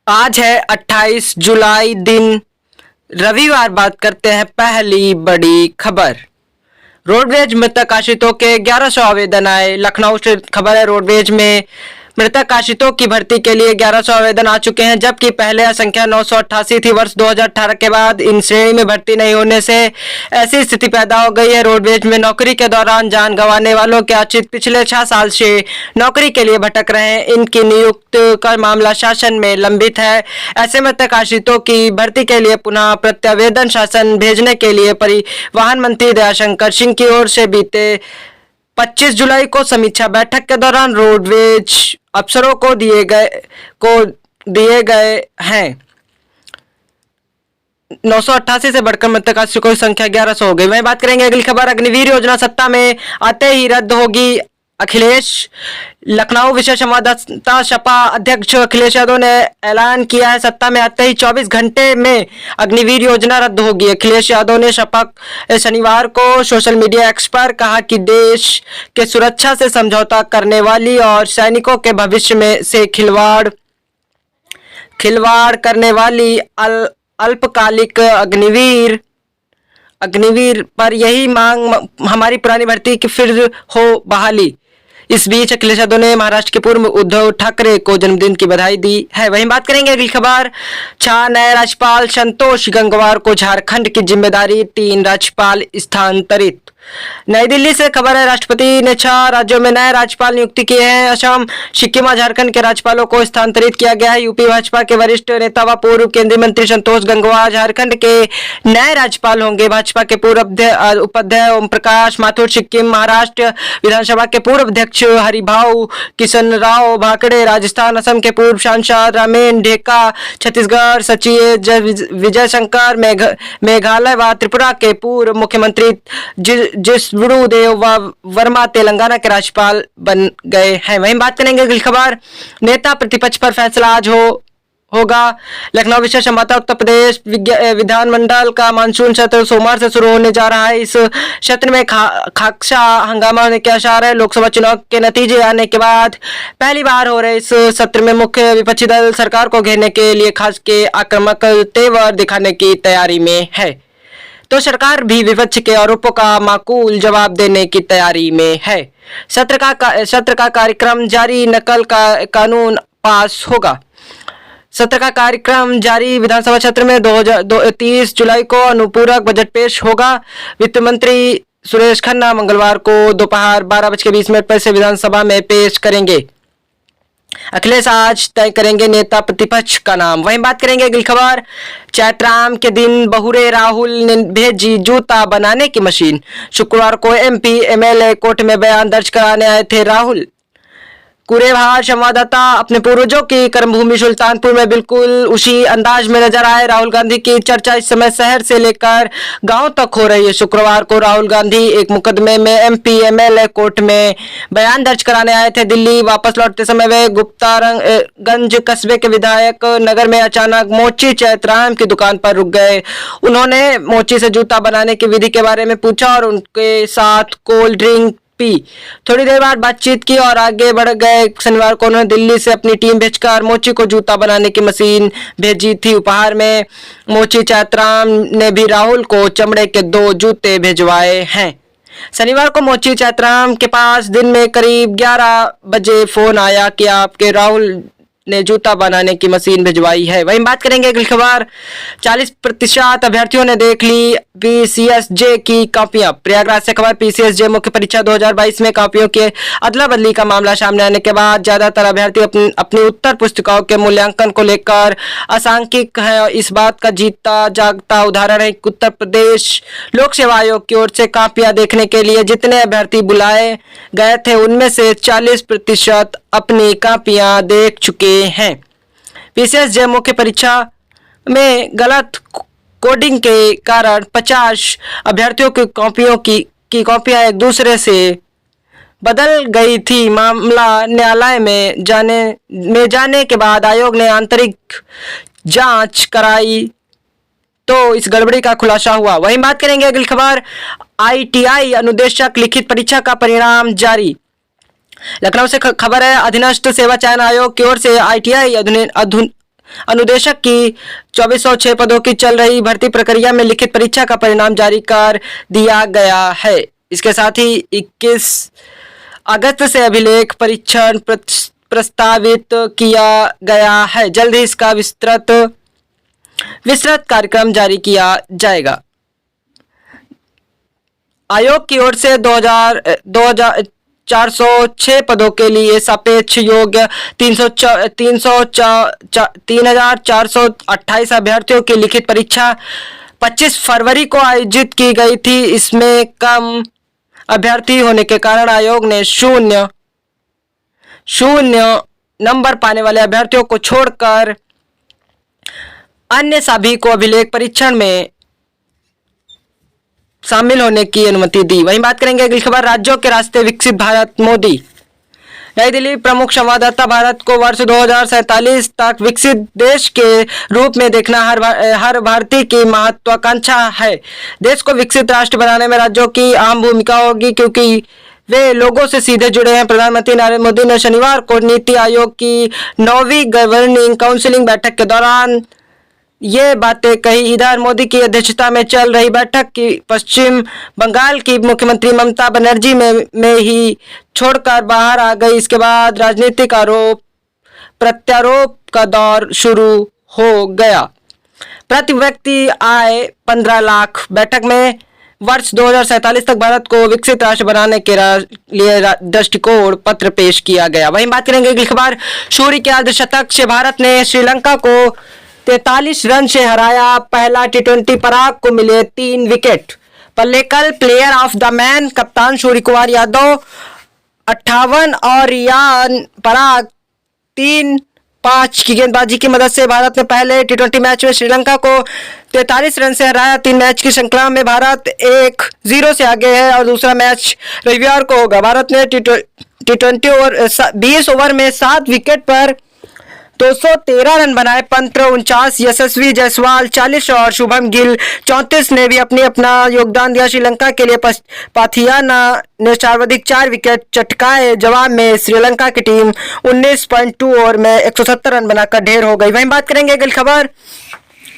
आज है 28 जुलाई दिन रविवार। बात करते हैं पहली बड़ी खबर। रोडवेज मृतक आश्रितों के 1100 आवेदन आए। लखनऊ से खबर है, रोडवेज में मृतक आश्रितों की भर्ती के लिए 1100 आवेदन आ चुके हैं, जबकि पहले संख्या 988 थी। वर्ष 2018 के बाद इन श्रेणी में भर्ती नहीं होने से ऐसी स्थिति पैदा हो गई है। रोडवेज में नौकरी के दौरान जान गंवाने वालों के आश्रित पिछले 6 साल से नौकरी के लिए भटक रहे हैं। इनकी नियुक्ति का मामला शासन में लंबित है। ऐसे मृतक आश्रितों की भर्ती के लिए पुनः प्रत्यावेदन शासन भेजने के लिए परिवहन मंत्री दयाशंकर सिंह की ओर से बीते 25 जुलाई को समीक्षा बैठक के दौरान रोडवेज अफसरों को दिए गए हैं। 988 से बढ़कर मृतक आश्रितों की संख्या 1100 हो गई। वहीं बात करेंगे अगली खबर। अग्निवीर योजना सत्ता में आते ही रद्द होगी। अखिलेश लखनऊ विशेष संवाददाता सपा अध्यक्ष अखिलेश यादव ने ऐलान किया है, सत्ता में आते ही 24 घंटे में अग्निवीर योजना रद्द होगी। अखिलेश यादव ने शनिवार को सोशल मीडिया एक्स पर कहा कि देश के सुरक्षा से समझौता करने वाली और सैनिकों के भविष्य में से खिलवाड़ करने वाली अल्पकालिक अग्निवीर पर यही मांग हमारी पुरानी भर्ती की फिर हो बहाली। इस बीच अखिलेश यादव ने महाराष्ट्र के पूर्व उद्धव ठाकरे को जन्मदिन की बधाई दी है। वहीं बात करेंगे अगली खबर। 6 नए राज्यपाल संतोष गंगवार को झारखंड की जिम्मेदारी, 3 राज्यपाल स्थानांतरित। नई दिल्ली से खबर है, राष्ट्रपति ने 6 राज्यों में नए राज्यपाल नियुक्ति किए हैं। असम, सिक्किम और झारखंड के राज्यपालों को स्थानांतरित किया गया है। यूपी भाजपा के वरिष्ठ नेता व पूर्व केंद्रीय मंत्री संतोष गंगवार झारखंड के नए राज्यपाल होंगे। भाजपा के पूर्व उपाध्यक्ष ओम प्रकाश माथुर सिक्किम, महाराष्ट्र विधानसभा के पूर्व अध्यक्ष हरिभाऊ किशन राव भाकड़े राजस्थान, असम के पूर्व सांसद रामेन ढेका छत्तीसगढ़, सचिव विजय शंकर मेघालय व त्रिपुरा के पूर्व मुख्यमंत्री जिष्णुदेव वर्मा तेलंगाना के राज्यपाल बन गए हैं। वहीं बात करेंगे अगली खबर। नेता प्रतिपक्ष पर फैसला आज होगा। लखनऊ विशेष संवाददाता उत्तर प्रदेश विधानमंडल का मानसून सत्र सोमवार से शुरू होने जा रहा है। इस सत्र में खासा हंगामा होने के आसार है। लोकसभा चुनाव के नतीजे आने के बाद पहली बार हो रहे इस सत्र में मुख्य विपक्षी दल सरकार को घेरने के लिए खास के आक्रामक तेवर दिखाने की तैयारी में है, तो सरकार भी विपक्ष के आरोपों का माकूल जवाब देने की तैयारी में है। सत्र का कार्यक्रम जारी, नकल का कानून पास होगा। सत्र का कार्यक्रम जारी, विधानसभा सत्र में 30 जुलाई को अनुपूरक बजट पेश होगा। वित्त मंत्री सुरेश खन्ना मंगलवार को दोपहर 12:20 पर से विधानसभा में पेश करेंगे। अखिलेश आज तय करेंगे नेता प्रतिपक्ष का नाम। वहीं बात करेंगे अगली खबर। चैत्राम के दिन बहुरे राहुल ने भेजी जूता बनाने की मशीन। शुक्रवार को एमपी एमएलए कोर्ट में बयान दर्ज कराने आए थे राहुल। कुरेभार संवाददाता अपने पूर्वजों की कर्मभूमि सुल्तानपुर में बिल्कुल उसी अंदाज में नजर आए। राहुल गांधी की चर्चा इस समय शहर से लेकर गांव तक हो रही है। शुक्रवार को राहुल गांधी एक मुकदमे में एमपी एमएलए कोर्ट में बयान दर्ज कराने आए थे। दिल्ली वापस लौटते समय वे गुप्तारगंज कस्बे के विधायक नगर में अचानक मोची चैत्राम की दुकान पर रुक गए। उन्होंने मोची से जूता बनाने की विधि के बारे में पूछा और उनके साथ कोल्ड ड्रिंक पी। थोड़ी देर बाद बातचीत की और आगे बढ़ गए। शनिवार को उन्होंने दिल्ली से अपनी टीम भेजकर मोची को जूता बनाने की मशीन भेजी थी। उपहार में मोची चैत्राम ने भी राहुल को चमड़े के 2 जूते भिजवाए हैं। शनिवार को मोची चैत्राम के पास दिन में करीब 11 बजे फोन आया कि आपके राहुल ने जूता बनाने की मशीन भिजवाई है। वहीं बात करेंगे अगली खबर। 40% अभ्यर्थियों ने देख ली पीसीएसजे की कॉपियां। प्रयागराज से खबर। पीसीएसजे मुख्य परीक्षा 2022 में कॉपियों के अदला बदली का मामला सामने आने के बाद ज्यादातर अभ्यर्थी अपनी उत्तर पुस्तिकाओं के मूल्यांकन को लेकर आशंकित है। इस बात का जीता जागता उदाहरण है कि उत्तर प्रदेश लोक सेवा आयोग की ओर से कॉपियां देखने के लिए जितने अभ्यर्थी बुलाए गए थे उनमें से 40% अपनी कॉपियां देख चुके हैं। पीसीएसजे मुख्य परीक्षा में गलत कोडिंग के कारण 50 अभ्यर्थियों की कॉपियां एक दूसरे से बदल गई थी। मामला न्यायालय में जाने के बाद आयोग ने आंतरिक जांच कराई तो इस गड़बड़ी का खुलासा हुआ। वहीं बात करेंगे अगली खबर। आईटीआई अनुदेशक लिखित परीक्षा का परिणाम जारी। लखनऊ से खबर है, अधीनस्थ सेवा चयन आयोग की ओर से आईटीआई अनुदेशक की 2406 पदों की चल रही भर्ती प्रक्रिया में लिखित परीक्षा का परिणाम जारी कर दिया गया है। इसके साथ ही 21 अगस्त से अभिलेख परीक्षण प्रस्तावित किया गया है। जल्द ही इसका विस्तृत कार्यक्रम जारी किया जाएगा। आयोग की ओर से 2406 पदों के लिए सापेक्ष योग्य 3,428 अभ्यर्थियों की लिखित परीक्षा 25 फरवरी को आयोजित की गई थी। इसमें कम अभ्यर्थी होने के कारण आयोग ने शून्य नंबर पाने वाले अभ्यर्थियों को छोड़कर अन्य सभी को अभिलेख परीक्षण में शामिल होने की अनुमति दी। वहीं बात करेंगे अगली खबर, राज्यों के रास्ते विकसित भारत मोदी। नई दिल्ली प्रमुख संवाददाता, भारत को वर्ष 2047 तक विकसित देश के रूप में देखना हर भारतीय की महत्वाकांक्षा है। देश को विकसित राष्ट्र बनाने में राज्यों की अहम भूमिका होगी क्योंकि वे लोगों से सीधे जुड़े हैं। प्रधानमंत्री नरेंद्र मोदी ने शनिवार को नीति आयोग की 9वीं गवर्निंग काउंसिल बैठक के दौरान ये बातें कही। इधर मोदी की अध्यक्षता में चल रही बैठक की पश्चिम बंगाल की मुख्यमंत्री ममता बनर्जी में ही छोड़कर बाहर आ गई। इसके बाद राजनीतिक आरोप प्रत्यारोप का दौर शुरू हो गया। प्रति व्यक्ति आय 15 लाख। बैठक में वर्ष 2047 तक भारत को विकसित राष्ट्र बनाने के लिए दृष्टिकोण पत्र पेश किया गया। वहीं बात करेंगे अगली खबर, सूर्य के अर्धशतक से भारत ने श्रीलंका को 43 रन से हराया। पहला टी20 पराग को मिले 3 wicket. Pallekele player of the man कप्तान सूर्य कुमार यादव 58 और रियान पराग 3-5 की गेंदबाजी की मदद से भारत ने पहले टी20 मैच में श्रीलंका को 43 रन से हराया। 3 मैच की श्रृंखला में भारत 1-0 से आगे है और दूसरा मैच रविवार को होगा। भारत ने टी20 ओवर 20 ओवर में 7 विकेट पर 213 रन बनाए। पंत 49, यशस्वी जायसवाल 40 और शुभम गिल 34 ने भी अपना योगदान दिया। श्रीलंका के लिए पाथियाना ने सर्वाधिक 4 विकेट चटकाए। जवाब में श्रीलंका की टीम 19.2 ओवर में 170 रन बनाकर ढेर हो गई। वहीं बात करेंगे अगली खबर,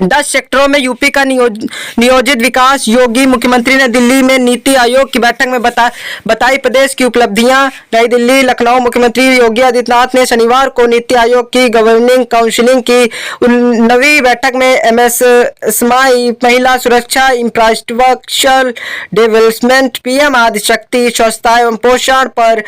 10 सेक्टरों में यूपी का नियोजित विकास। योगी मुख्यमंत्री ने दिल्ली में नीति आयोग की बैठक में बताई प्रदेश की उपलब्धियां। नई दिल्ली लखनऊ, मुख्यमंत्री योगी आदित्यनाथ ने शनिवार को नीति आयोग की गवर्निंग काउंसिल की 9वीं बैठक में एमएसएमई, महिला सुरक्षा, इंफ्रास्ट्रक्चर डेवलपमेंट, पीएम आदि शक्ति, स्वच्छता एवं पोषण पर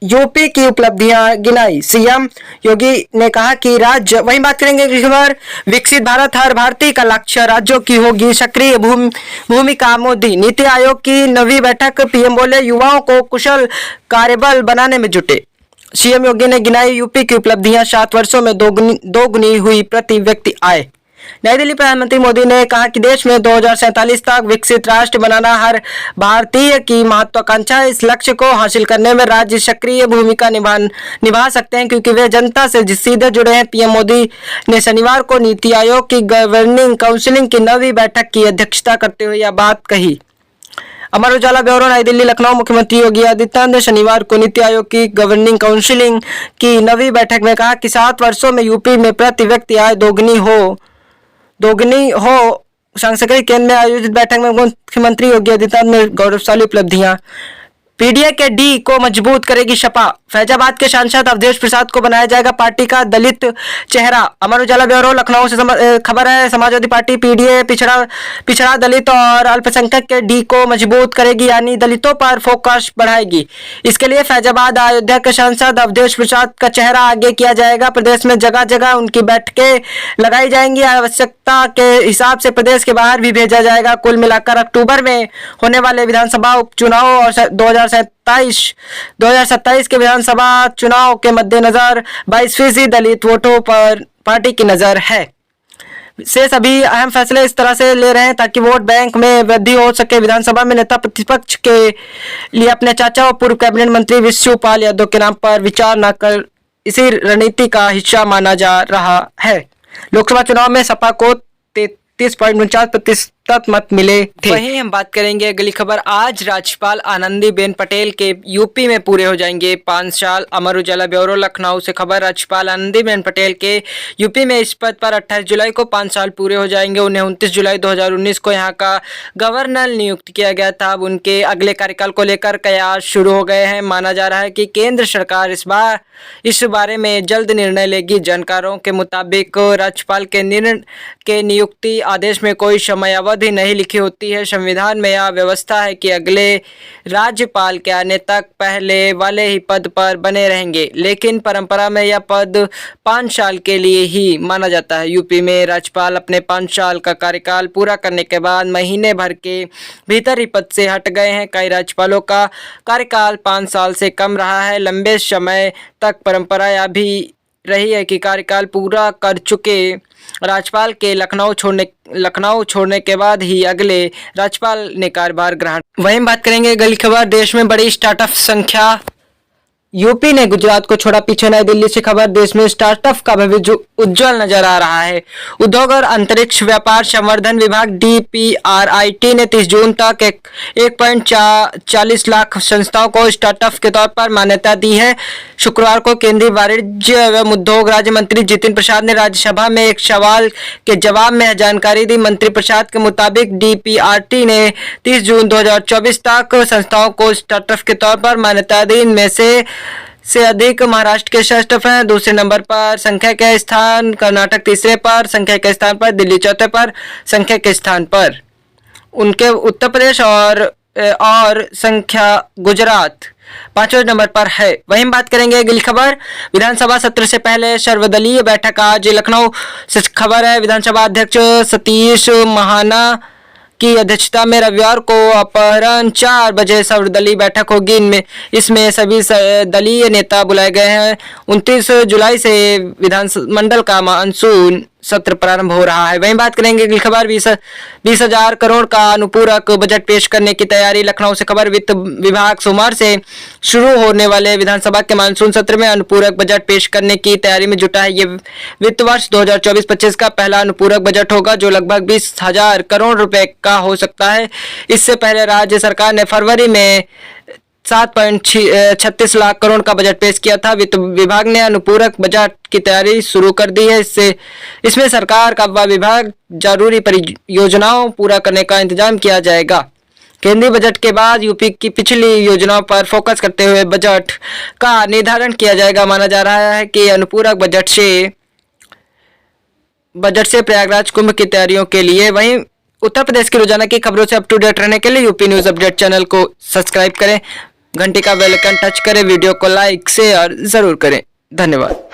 यूपी की उपलब्धियां गिनाई। सीएम योगी ने कहा कि राज्य। वहीं बात करेंगे अगली खबर, विकसित भारत हर भारतीय का लक्ष्य, राज्यों की होगी सक्रिय भूमिका। मोदी नीति आयोग की 9वीं बैठक, पीएम बोले युवाओं को कुशल कार्यबल बनाने में जुटे। सीएम योगी ने गिनाई यूपी की उपलब्धियां, 7 वर्षों में दोगुनी हुई प्रति व्यक्ति आय। नई दिल्ली, प्रधानमंत्री मोदी ने कहा कि देश में 2047 तक विकसित राष्ट्र बनाना हर भारतीय की महत्वाकांक्षा है। इस लक्ष्य को हासिल करने में राज्य सक्रिय भूमिका निभा सकते हैं क्योंकि वे जनता से सीधे जुड़े हैं। पीएम मोदी ने शनिवार को नीति आयोग की गवर्निंग काउंसिल की 9वीं बैठक की अध्यक्षता करते हुए यह बात कही। अमर उजाला ब्यूरो, नई दिल्ली लखनऊ, मुख्यमंत्री योगी आदित्यनाथ ने शनिवार को नीति आयोग की गवर्निंग काउंसिल की 9वीं बैठक में कहा कि 7 वर्षों में यूपी में प्रति व्यक्ति आय दोगुनी हो। सांसदीय केंद्र में आयोजित बैठक में मुख्यमंत्री योगी आदित्यनाथ ने गौरवशाली उपलब्धियां। पीडीए के डी को मजबूत करेगी सपा। फैजाबाद के सांसद अवधेश प्रसाद को बनाया जाएगा पार्टी का दलित चेहरा। अमर उजाला ब्यूरो लखनऊ से खबर है, समाजवादी पार्टी पीडीए पिछड़ा दलित और अल्पसंख्यक के डी को मजबूत करेगी, यानी दलितों पर फोकस बढ़ाएगी। इसके लिए फैजाबाद अयोध्या के सांसद अवधेश प्रसाद का चेहरा आगे किया जाएगा। प्रदेश में जगह जगह उनकी बैठकें लगाई जाएंगी। आवश्यकता के हिसाब से प्रदेश के बाहर भी भेजा जाएगा। कुल मिलाकर अक्टूबर में होने वाले विधानसभा उपचुनाव और 2027 के विधानसभा चुनाव के मद्देनजर 22% दलित वोटों पर पार्टी की नजर है। से सभी अहम फैसले इस तरह से ले रहे हैं ताकि वोट बैंक में वृद्धि हो सके। विधानसभा में नेता प्रतिपक्ष के लिए अपने चाचा और पूर्व कैबिनेट मंत्री विष्णुपाल यादव के नाम पर विचार न कर इसी रणनीति का हिस्सा माना जा रहा है। लोकसभा चुनाव में सपा को 33.49% मत मिले थे। वहीं हम बात करेंगे अगली खबर, आज राज्यपाल आनंदीबेन पटेल के यूपी में पूरे हो जाएंगे 5 साल। अमर उजाला ब्यूरो लखनऊ से खबर, राज्यपाल आनंदीबेन पटेल के यूपी में इस पद पर 28 जुलाई को 5 साल पूरे हो जाएंगे। उन्हें 29 जुलाई 2019 को यहाँ का गवर्नर नियुक्त किया गया था। अब उनके अगले कार्यकाल को लेकर कयास शुरू हो गए हैं। माना जा रहा है कि केंद्र सरकार इस बारे में जल्द निर्णय लेगी। जानकारों के मुताबिक राज्यपाल के नियुक्ति आदेश में कोई समय अवधि नहीं लिखी होती है। संविधान में यह व्यवस्था है कि अगले राज्यपाल के आने तक पहले वाले ही पद पर बने रहेंगे, लेकिन परंपरा में यह पद 5 साल के लिए ही माना जाता है। यूपी में राज्यपाल अपने 5 साल का कार्यकाल पूरा करने के बाद महीने भर के भीतर ही पद से हट गए हैं। कई राज्यपालों का कार्यकाल 5 साल से कम रहा है। लंबे समय तक परंपरा यह भी रही है कि कार्यकाल पूरा कर चुके राज्यपाल के लखनऊ छोड़ने के बाद ही अगले राज्यपाल ने कार्यभार ग्रहण। वहीं बात करेंगे अगली खबर, देश में बड़ी स्टार्टअप संख्या, यूपी ने गुजरात को छोड़ा पीछे। नई दिल्ली से खबर, देश में स्टार्टअप का भविष्य उज्जवल नजर आ रहा है। उद्योग और अंतरिक्ष व्यापार संवर्धन विभाग DPRIT ने 30 जून तक 1.40 लाख संस्थाओं को स्टार्टअप के तौर पर मान्यता दी है। शुक्रवार को केंद्रीय वाणिज्य एवं उद्योग राज्य मंत्री जितिन प्रसाद ने राज्यसभा में एक सवाल के जवाब में जानकारी दी। मंत्री प्रसाद के मुताबिक DPRIT ने 30 जून 2024 तक संस्थाओं को स्टार्टअप के तौर पर मान्यता दी। इनमें से अधिक महाराष्ट्र के स्टार्टअप हैं। दूसरे नंबर पर संख्या के स्थान कर्नाटक, तीसरे पर संख्या के स्थान पर दिल्ली, चौथे पर संख्या के स्थान पर उनके उत्तर प्रदेश और संख्या गुजरात 5वें नंबर पर है। वहीं बात करेंगे अगली खबर, विधानसभा सत्र से पहले सर्वदलीय बैठक आज लखनऊ से खबर है। विधानसभा अध्यक्ष सतीश महाना की अध्यक्षता में रविवार को अपराह्न 4 बजे सर्वदलीय बैठक होगी। इसमें सभी दलीय नेता बुलाए गए हैं। 29 जुलाई से विधानमंडल का मानसून सत्र प्रारंभ हो रहा है। वहीं बात करेंगे अगली खबर, 20,000 करोड़ का अनुपूरक बजट पेश करने की तैयारी। लखनऊ से खबर, वित्त विभाग सोमवार से शुरू होने वाले विधानसभा के मानसून सत्र में अनुपूरक बजट पेश करने की तैयारी में जुटा है। ये वित्त वर्ष 2024-25 का पहला अनुपूरक बजट होगा, जो लगभग 20,000 करोड़ रुपए का हो सकता है। इससे पहले राज्य सरकार ने फरवरी में 7.36 लाख करोड़ का बजट पेश किया था। वित्त विभाग ने अनुपूरक बजट की तैयारी शुरू कर दी है। इसमें सरकार का विभाग जरूरी परियोजनाओं पूरा करने का इंतजाम किया जाएगा। केंद्रीय बजट के बाद यूपी की पिछली योजनाओं पर फोकस करते हुए बजट का निर्धारण किया जाएगा। माना जा रहा है कि अनुपूरक बजट से प्रयागराज कुंभ की तैयारियों के लिए। वहीं उत्तर प्रदेश की रोजाना की खबरों से अप टू डेट रहने के लिए यूपी न्यूज अपडेट चैनल को सब्सक्राइब करें, घंटी का बेल आइकन टच करें, वीडियो को लाइक शेयर जरूर करें। धन्यवाद।